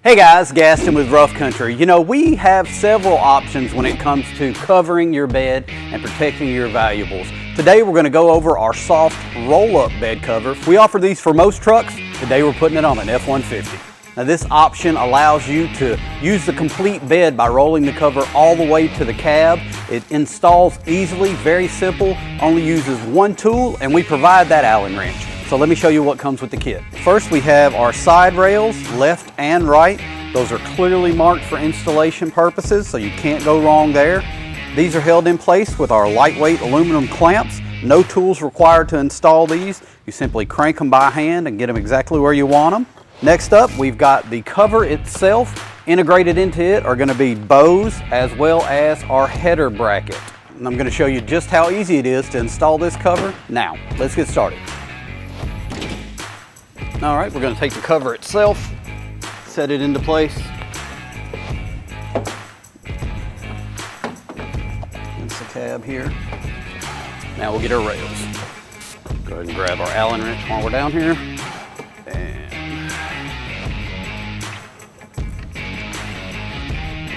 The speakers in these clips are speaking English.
Hey guys, Gaston with Rough Country. You know, we have several options when it comes to covering your bed and protecting your valuables. Today we're going to go over our soft roll-up bed cover. We offer these for most trucks. Today we're putting it on an F-150. Now this option allows you to use the complete bed by rolling the cover all the way to the cab. It installs easily, very simple, only uses one tool, and we provide that Allen wrench. So let me show you what comes with the kit. First we have our side rails, left and right. Those are clearly marked for installation purposes, so you can't go wrong there. These are held in place with our lightweight aluminum clamps. No tools required to install these. You simply crank them by hand and get them exactly where you want them. Next up, we've got the cover itself. Integrated into it are going to be bows as well as our header bracket. And I'm going to show you just how easy it is to install this cover. Now, let's get started. All right, we're going to take the cover itself, set it into place. That's the cab here. Now we'll get our rails. Go ahead and grab our Allen wrench while we're down here. And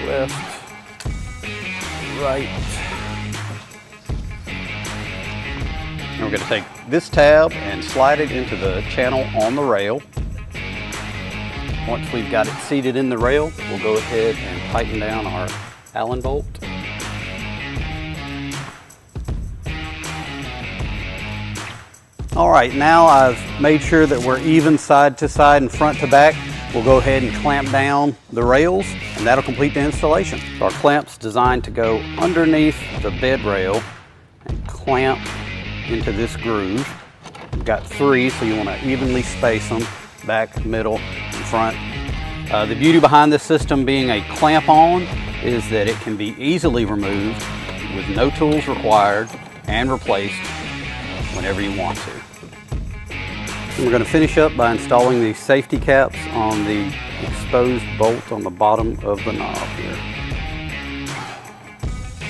left, right. And we're going to take this tab and slide it into the channel on the rail. Once we've got it seated in the rail, we'll go ahead and tighten down our Allen bolt. All right, now I've made sure that we're even side to side and front to back. We'll go ahead and clamp down the rails, and that'll complete the installation. So our clamp's designed to go underneath the bed rail and clamp into this groove. We've got three, so you want to evenly space them, back, middle, and front. The beauty behind this system being a clamp-on is that it can be easily removed with no tools required and replaced whenever you want to. And we're going to finish up by installing the safety caps on the exposed bolt on the bottom of the knob here.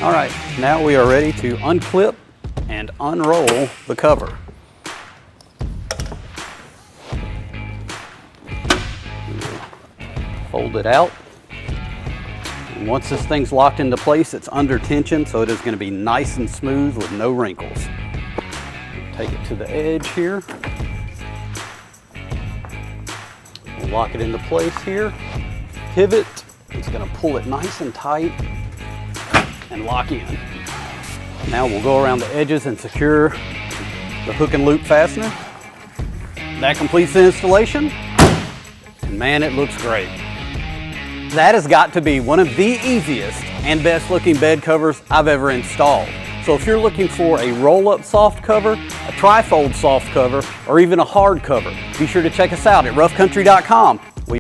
All right, now we are ready to unclip and unroll the cover. Fold it out. And once this thing's locked into place, it's under tension, so it is going to be nice and smooth with no wrinkles. Take it to the edge here. We'll lock it into place here. Pivot. It's going to pull it nice and tight and lock in. Now we'll go around the edges and secure the hook and loop fastener. That completes the installation, and man, it looks great. That has got to be one of the easiest and best looking bed covers I've ever installed. So if you're looking for a roll-up soft cover, a tri-fold soft cover, or even a hard cover, be sure to check us out at roughcountry.com.